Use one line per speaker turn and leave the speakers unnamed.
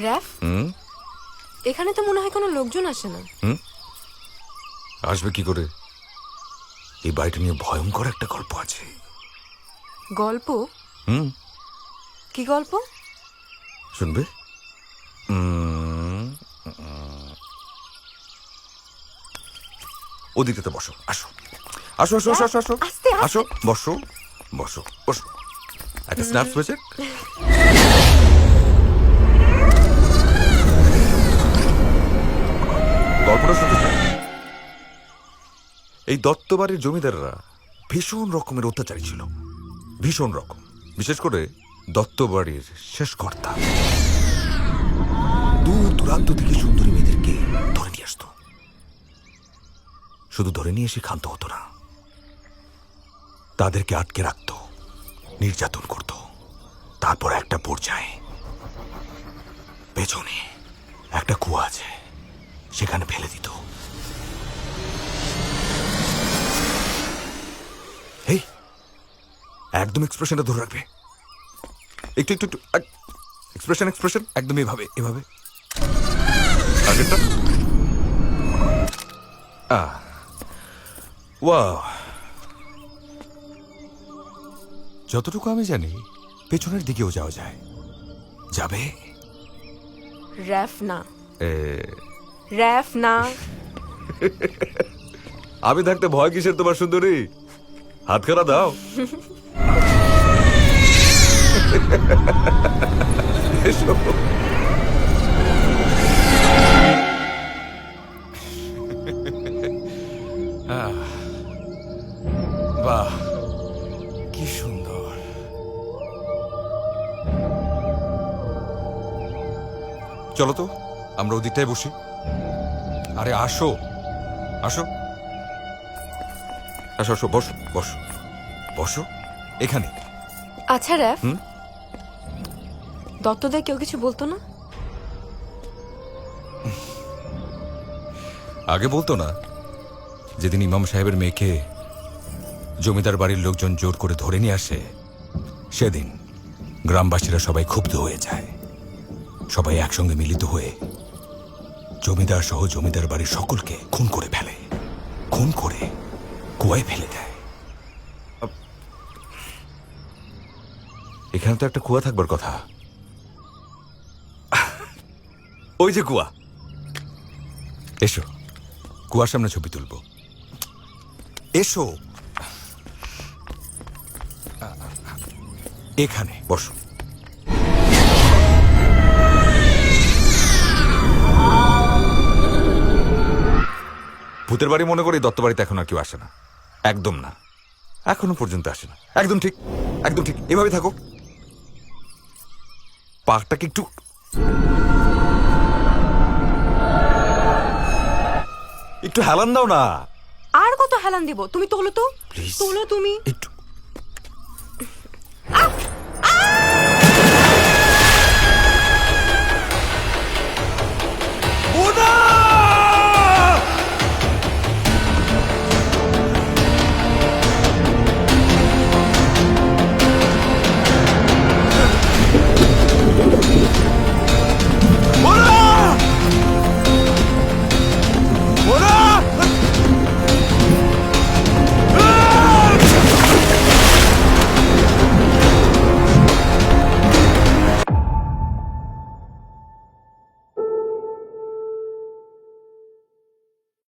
RAF, এখানে তো মনে হয় কোনো লোকজন আসে না।
আসবে কি করে? এই বাড়িটা নিয়ে ভয়ঙ্কর একটা গল্প আছে।
গল্প? কি গল্প?
শুনবে? ওদিকে তো বসো, আসো আসো আসো আসো আসো আসো
আস্তে, আস্তে।
আসো, বসো বসো বসো। একটা স্ন্যাপস হয়েছে। গল্পটা শুনতে চাই। এই দত্তবাড়ির জমিদাররা ভীষণ রকমের অত্যাচারী ছিল, ভীষণ রকম। বিশেষ করে দত্তবাড়ির শেষ কর্তা দূর দূরান্ত থেকে সুন্দরী মেয়েদেরকে ধরে নিয়ে আসতো। শুধু ধরে নিয়ে এসে ক্ষান্ত হতো না, তাদেরকে আটকে রাখত, নির্যাতন করত। তারপর একটা পর্যায়ে পেছনে একটা কুয়া আছে, সেখানে ফেলে দিত। এই একদম এক্সপ্রেশনটা ধরে রাখবে, একটু একটু একটু এক্সপ্রেশন এক্সপ্রেশন একদম এভাবে এভাবে। আগেরটা ওয়াও। যতটুকু আমি জানি পেছনের দিকেও যাওয়া যায়। যাবে?
র‍্যাফ না, র‍্যাফ না।
আমি থাকতে ভয় কিসের তোমার সুন্দরী? হাতখানা দাও। এসো। বাহ, কি সুন্দর। চলো তো আমরা ওদিকটায় বসি। আরে আসো আসো আসো আসো, বসো বসো বসো এখানে।
আচ্ছা র‍্যাফ, দত্তদের কেউ কিছু বলতো না?
আগে বলতো না। যেদিন ইমাম সাহেবের মেয়েকে জমিদার বাড়ির লোকজন জোর করে ধরে নিয়ে আসে, সেদিন গ্রামবাসীরা সবাই ক্ষুব্ধ হয়ে যায়। সবাই একসঙ্গে মিলিত হয়ে জমিদার সহ জমিদার বাড়ির সকলকে খুন করে ফেলে, খুন করে কুয়ায় ফেলে দেয়। এখানে তো একটা কুয়া থাকবার কথা। ওই যে কুয়া। এসো, কুয়ার সামনে ছবি তুলবো। এসো, এখানে বসো। ভূতের বাড়ি মনে করি দত্ত বাড়িতে এখন আর কেউ আসে না, একদম না, এখনো পর্যন্ত আসে না। একদম ঠিক, একদম ঠিক, এভাবে থাকো। পাকটাকে একটু একটু হেলান দাও না।
আর কত হেলান দিব? তুমি তোলো তো,
Please.
তোলো তুমি।
একটু